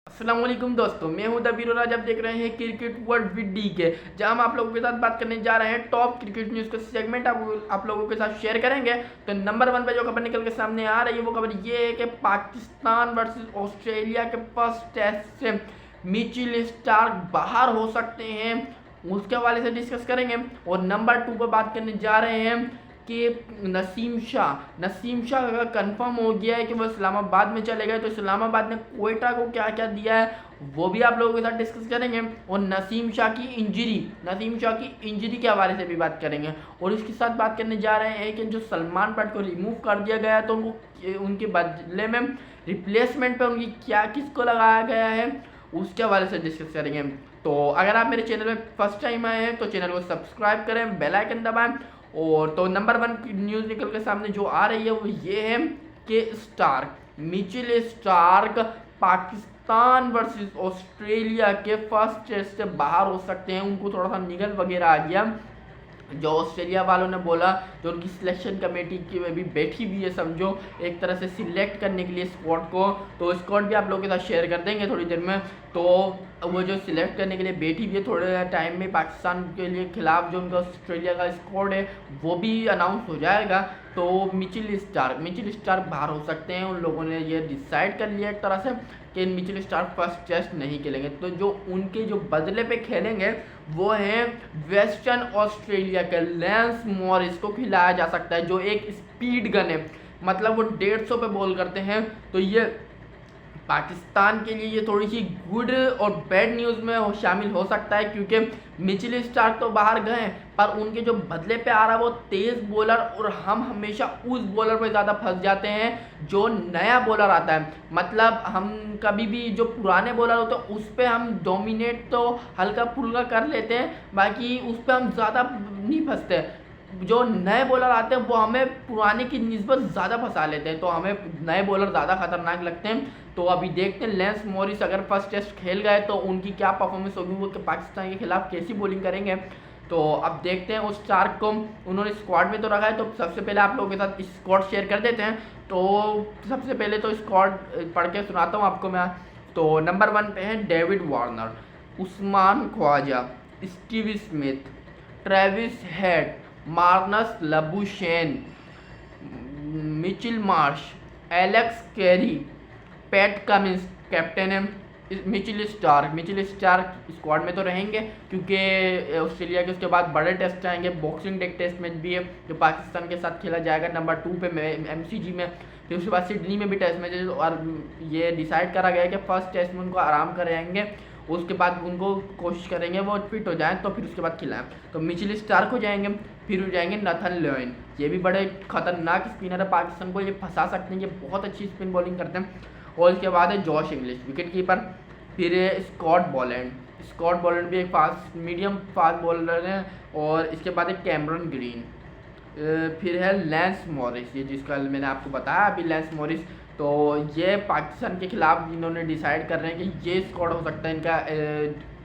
अस्सलाम वालेकुम दोस्तों, मैं हूं दबीर और आज आप देख रहे हैं क्रिकेट वर्ल्ड विद डी के, जहां हम आप लोगों के साथ बात करने जा रहे हैं टॉप क्रिकेट न्यूज़ का सेगमेंट आप लोगों के साथ शेयर करेंगे। तो नंबर 1 पे जो खबर निकल के सामने आ रही है वो खबर ये है कि पाकिस्तान वर्सेस ऑस्ट्रेलिया के फर्स्ट टेस्ट से मिचेल स्टार्क बाहर हो सकते हैं, उसके हवाले से डिस्कस करेंगे। और नंबर 2 पर बात करने जा रहे हैं कि नसीम शाह का कंफर्म हो गया है कि वो इस्लामाबाद में चले गए। तो इस्लामाबाद ने कोयटा को क्या क्या दिया है वो भी आप लोगों के साथ डिस्कस करेंगे। और नसीम शाह की इंजरी के हवाले से भी बात करेंगे। और इसके साथ बात करने जा रहे हैं कि जो सलमान बट को रिमूव कर दिया गया तो उनके बदले में रिप्लेसमेंट पे उनकी किसको लगाया गया है उसके हवाले से डिस्कस करेंगे। तो अगर आप मेरे चैनल में फर्स्ट टाइम आए हैं तो चैनल को सब्सक्राइब करें, बेल आइकन दबाएं। और तो नंबर 1 की न्यूज़ निकल के सामने जो आ रही है वो ये है कि Mitchell Starc Pakistan versus Australia के फर्स्ट टेस्ट से बाहर हो सकते हैं। उनको थोड़ा सा निगल वगैरह आ गया, जो ऑस्ट्रेलिया वालों ने बोला, जो उनकी सिलेक्शन कमेटी की भी बैठी हुई है, समझो एक तरह से सिलेक्ट करने के लिए स्क्वाड को। तो स्क्वाड भी आप लोगों के साथ शेयर कर देंगे थोड़ी देर में। तो वो जो सिलेक्ट करने के लिए बैठी हुई है, थोड़े टाइम में पाकिस्तान के लिए खिलाफ जो उनका ऑस्ट्रेलिया का स्क्वाड है वो भी अनाउंस हो जाएगा। तो मिचेल स्टार्क बाहर हो सकते हैं। उन लोगों ने ये डिसाइड कर लिया एक तरह से कि मिचेल स्टार्क फर्स्ट टेस्ट नहीं खेलेंगे। तो जो उनके जो बदले पे खेलेंगे वो हैं वेस्टर्न ऑस्ट्रेलिया के लैंस मॉरिस को खिलाया जा सकता है, जो एक स्पीड गन है, मतलब वो 150 पे बॉल करते हैं। तो ये पाकिस्तान के लिए ये थोड़ी सी गुड और बैड न्यूज़ में शामिल हो सकता है, क्योंकि मिचेल स्टार्क तो बाहर गए पर उनके जो बदले पे आ रहा है वो तेज़ बॉलर, और हम हमेशा उस बॉलर पे ज़्यादा फंस जाते हैं जो नया बॉलर आता है। मतलब हम कभी भी जो पुराने बॉलर होते हैं उस पर हम डोमिनेट तो हल्का फुल्का कर लेते हैं, बाकी उस पर हम ज़्यादा नहीं फंसते। जो नए बॉलर आते हैं वो हमें पुराने की निस्बत ज़्यादा फंसा लेते हैं, तो हमें नए बॉलर ज़्यादा खतरनाक लगते हैं। तो अभी देखते हैं लैंस मॉरिस अगर फर्स्ट टेस्ट खेल गए तो उनकी क्या परफॉर्मेंस होगी, वो पाकिस्तान के खिलाफ कैसी बॉलिंग करेंगे। तो अब देखते हैं। उस स्टार्क को उन्होंने स्क्वाड में तो रखा है, तो सबसे पहले आप लोगों के साथ स्क्वाड शेयर कर देते हैं। तो सबसे पहले तो स्क्वाड पढ़ के सुनाता हूँ आपको मैं। तो नंबर 1 पे है David Warner, Usman Khawaja, Steve Smith, Travis Head, Marnus Labuschagne, Mitchell Marsh, Alex Carey, Pat Cummins captain है। मिचेल स्टार्क स्क्वाड में तो रहेंगे क्योंकि ऑस्ट्रेलिया के उसके बाद बड़े टेस्ट आएंगे, बॉक्सिंग डे टेस्ट मैच भी है जो पाकिस्तान के साथ खेला जाएगा नंबर 2 पे MCG में। फिर उसके बाद सिडनी में भी टेस्ट मैच है, और ये डिसाइड करा गया है कि फर्स्ट टेस्ट में उनको आराम कराएंगे, उसके बाद उनको कोशिश करेंगे वो फिट हो जाएं तो फिर उसके बाद खिलाएं। तो मिचेल स्टार्क हो जाएंगे, फिर हो जाएंगे नथन लियोन, ये भी बड़े खतरनाक स्पिनर है, पाकिस्तान को ये फंसा सकते हैं, ये बहुत अच्छी स्पिन बॉलिंग करते हैं। और इसके बाद है जॉश इंग्लिश विकेट कीपर, फिर है स्कॉट बॉलैंड भी एक मीडियम फास्ट बॉलर है। और इसके बाद है कैमरन ग्रीन, फिर है लैंस मॉरिस, ये जिसका मैंने आपको बताया अभी लैंस मॉरिस। तो ये पाकिस्तान के खिलाफ इन्होंने डिसाइड कर रहे हैं कि ये स्क्वाड हो सकता है इनका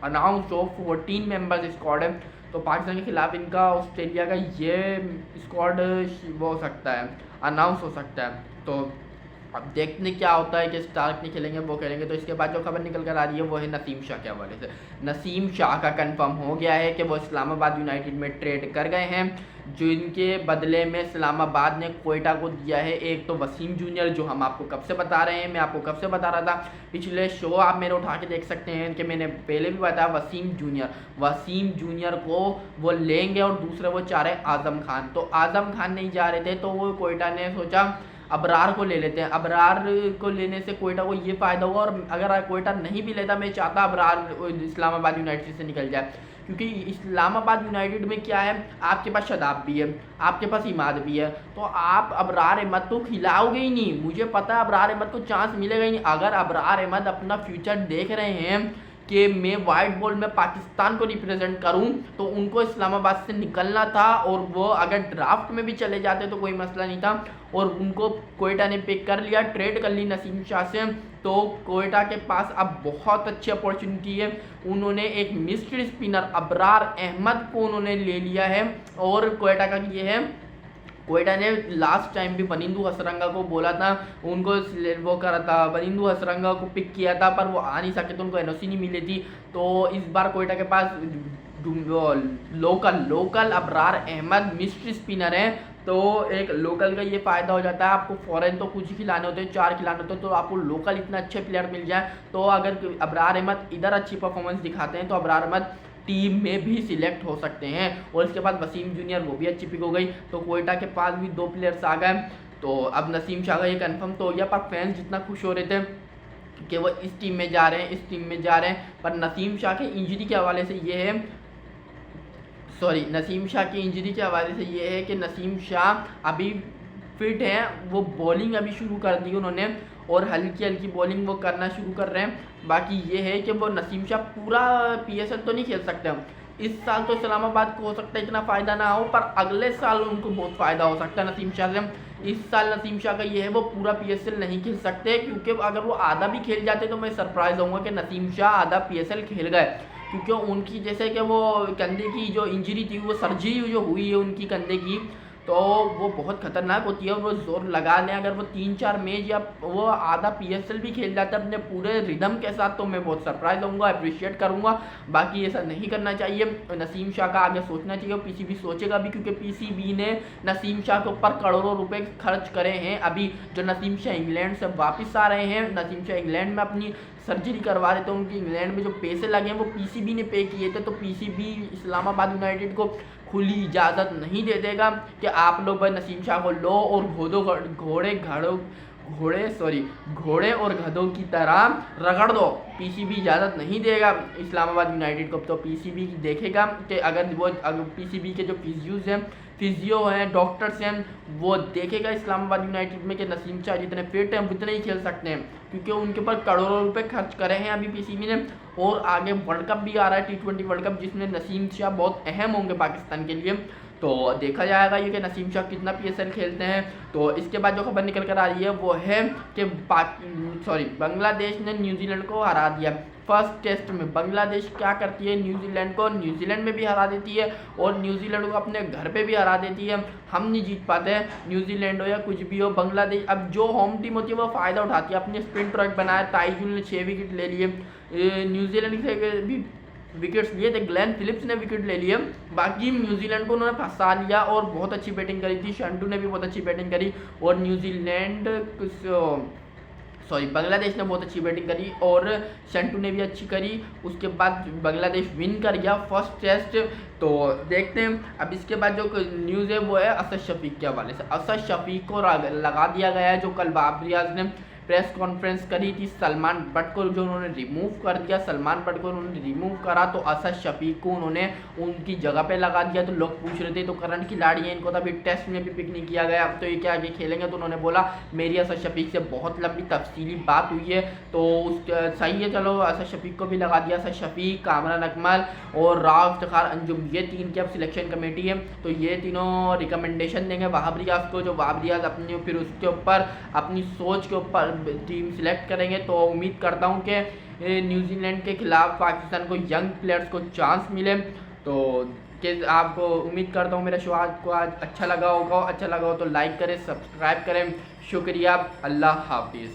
अनाउंस हो, 14 मेंबर्स स्क्वाड है। तो पाकिस्तान के खिलाफ इनका ऑस्ट्रेलिया का ये स्क्वाड वो हो सकता है, अनाउंस हो सकता है। तो अब देखते क्या होता है कि स्टार्क नहीं खेलेंगे वो खेलेंगे। तो इसके बाद जो खबर निकल कर आ रही है वो है नसीम शाह के हवाले से। नसीम शाह का कंफर्म हो गया है कि वो इस्लामाबाद यूनाइटेड में ट्रेड कर गए हैं, जो इनके बदले में इस्लामाबाद ने कोयटा को दिया है। एक तो वसीम जूनियर, जो हम आपको कब से बता रहे हैं, मैं आपको कब से बता रहा था, पिछले शो आप मेरे उठा के देख सकते हैं कि मैंने पहले भी बताया वसीम जूनियर को वो लेंगे। और दूसरे वो चाह रहे आज़म खान, तो आज़म खान नहीं जा रहे थे तो वो कोयटा ने सोचा अबरार को ले लेते हैं। अबरार को लेने से कोयटा को ये फ़ायदा होगा, और अगर कोयटा नहीं भी लेता, मैं चाहता अबरार इस्लामाबाद यूनाइटेड से निकल जाए, क्योंकि इस्लामाबाद यूनाइटेड में क्या है, आपके पास शदाब भी है, आपके पास इमाद भी है, तो आप अबरार अहमद को खिलाओगे ही नहीं। मुझे पता है अबरार अहमद को चांस मिलेगा ही नहीं। अगर अबरार अहमद अपना फ्यूचर देख रहे हैं कि मैं वाइट बॉल में पाकिस्तान को रिप्रेजेंट करूं, तो उनको इस्लामाबाद से निकलना था, और वो अगर ड्राफ्ट में भी चले जाते तो कोई मसला नहीं था। और उनको कोयटा ने पिक कर लिया, ट्रेड कर ली नसीम शाह से। तो कोयटा के पास अब बहुत अच्छी अपॉर्चुनिटी है। उन्होंने एक मिस्ट्री स्पिनर अबरार अहमद को उन्होंने ले लिया है, और कोयटा का ये है कोयटा ने लास्ट टाइम भी बनिंदु हसरंगा को बोला था, उनको वो करा था, बनिंदु हसरंगा को पिक किया था, पर वो आ नहीं सके तो उनको एनओसी नहीं मिली थी। तो इस बार कोयटा के पास local Abrar Ahmed mystery spinner है। तो एक लोकल का ये फ़ायदा हो जाता है, आपको फॉरेन तो कुछ ही खिलाने होते हैं, 4 खिलाने होते हैं, तो आपको लोकल इतने अच्छे प्लेयर मिल जाए। तो अगर अबरार अहमद इधर अच्छी परफॉर्मेंस दिखाते हैं तो अबरार अहमद टीम में भी सिलेक्ट हो सकते हैं। और इसके बाद वसीम जूनियर, वो भी अच्छी पिक हो गई। तो कोयटा के पास भी 2 प्लेयर्स आ गए। तो अब नसीम शाह का ये कन्फर्म तो हो गया, पर फैंस जितना खुश हो रहे थे कि वो इस टीम में जा रहे हैं, इस टीम में जा रहे हैं, पर नसीम शाह के इंजरी के हवाले से ये है, नसीम शाह की इंजरी के हवाले से ये है कि नसीम शाह अभी फिट हैं, वो बॉलिंग अभी शुरू कर दी उन्होंने और हल्की हल्की बॉलिंग वो करना शुरू कर रहे हैं। बाकी ये है कि वो नसीम शाह पूरा पीएसएल तो नहीं खेल सकते हम इस साल, तो इस्लामाबाद को हो सकता है इतना फ़ायदा ना हो, पर अगले साल उनको बहुत फ़ायदा हो सकता है नसीम शाह से। इस साल नसीम शाह का ये है वो पूरा पीएसएल नहीं खेल सकते, क्योंकि अगर वो आधा भी खेल जाते तो मैं सरप्राइज होऊंगा कि नसीम शाह आधा पीएसएल खेल गए, क्योंकि उनकी जैसे कि वो कंधे की जो इंजरी थी, वो सर्जरी जो हुई है उनकी कंधे की, तो वो बहुत खतरनाक होती है। और वो जोर लगा लें, अगर वो 3-4 मैच या वो आधा पीएसएल भी खेल जाता है अपने पूरे रिदम के साथ, तो मैं बहुत सरप्राइज होऊंगा, अप्रिशिएट करूंगा। बाकी ऐसा नहीं करना चाहिए, नसीम शाह का आगे सोचना चाहिए, पीसीबी सोचेगा भी, क्योंकि पीसीबी ने नसीम शाह के ऊपर करोड़ों रुपए खर्च करे हैं। अभी जो नसीम शाह इंग्लैंड से वापस आ रहे हैं, नसीम शाह इंग्लैंड में अपनी सर्जरी करवा रहे थे, उनकी इंग्लैंड में जो पैसे लगे हैं वो पीसीबी ने पे किए थे। तो पीसीबी इस्लामाबाद यूनाइटेड को खुली इजाज़त नहीं दे देगा कि आप लोग भाई नसीम शाह को लो और घोड़े और गधों की तरह रगड़ दो। पीसीबी इजाज़त नहीं देगा इस्लामाबाद यूनाइटेड को। तो पीसीबी देखेगा कि अगर पीसीबी के जो फिजियो हैं, डॉक्टर्स हैं, वो देखेगा इस्लामाबाद यूनाइटेड में कि नसीम शाह जितने फिट हैं उतने ही खेल सकते हैं, क्योंकि उनके ऊपर करोड़ों रुपए खर्च करे हैं अभी पीसीबी ने। और आगे वर्ल्ड कप भी आ रहा है, T20 वर्ल्ड कप, जिसमें नसीम शाह बहुत अहम होंगे पाकिस्तान के लिए। तो देखा जाएगा ये कि नसीम शाह कितना पीएसएल खेलते हैं। तो इसके बाद जो खबर निकल कर आ रही है वो है कि बांग्लादेश ने न्यूजीलैंड को हरा दिया। फर्स्ट टेस्ट में बांग्लादेश क्या करती है, न्यूजीलैंड को न्यूजीलैंड में भी हरा देती है और न्यूजीलैंड को अपने घर पे भी हरा देती है। हम नहीं जीत पाते हैं, न्यूजीलैंड हो या कुछ भी हो। बांग्लादेश अब जो होम टीम होती है वो फ़ायदा उठाती है, अपने स्पिन ट्रैक बनाया, ताइजुल ने 6 विकेट ले लिए, न्यूजीलैंड से भी विकेट्स लिए थे, ग्लेन फिलिप्स ने विकेट ले लिए। बाकी न्यूजीलैंड को उन्होंने फंसा लिया और बहुत अच्छी बैटिंग करी थी, शंटू ने भी बहुत अच्छी बैटिंग करी और बांग्लादेश ने बहुत अच्छी बैटिंग करी और शंटू ने भी अच्छी करी। उसके बाद बांग्लादेश विन कर गया फर्स्ट टेस्ट। तो देखते हैं अब इसके बाद जो न्यूज़ है वो है असद शफीक के हवाले से। असद शफीक को लगा दिया गया है, जो कल बाबर रियाज ने प्रेस कॉन्फ्रेंस करी थी सलमान बट को जो उन्होंने रिमूव कर दिया, सलमान बट को उन्होंने रिमूव करा, तो असद शफीक को उन्होंने उनकी जगह पे लगा दिया। तो लोग पूछ रहे थे तो करंट खिलाड़ी हैं, इनको तो अभी टेस्ट में भी पिक नहीं किया गया, तो ये क्या आगे खेलेंगे। तो उन्होंने बोला मेरी असद शफीक से बहुत लंबी तफसीली बात हुई है, तो सही है, चलो असद शफीक को भी लगा दिया। असद शफीक, कामरान अकमल और राव इफ्तिखार अंजुम, ये 3 की अब सिलेक्शन कमेटी है, तो ये तीनों रिकमेंडेशन देंगे वहाब रियाज को, जो वहाब रियाज अपनी फिर उसके ऊपर अपनी सोच के ऊपर टीम सिलेक्ट करेंगे। तो उम्मीद करता हूं कि न्यूजीलैंड के खिलाफ पाकिस्तान को यंग प्लेयर्स को चांस मिले। तो कि आपको उम्मीद करता हूं मेरा शो आपको आज अच्छा लगा हो तो लाइक करें, सब्सक्राइब करें। शुक्रिया, अल्लाह हाफिज़।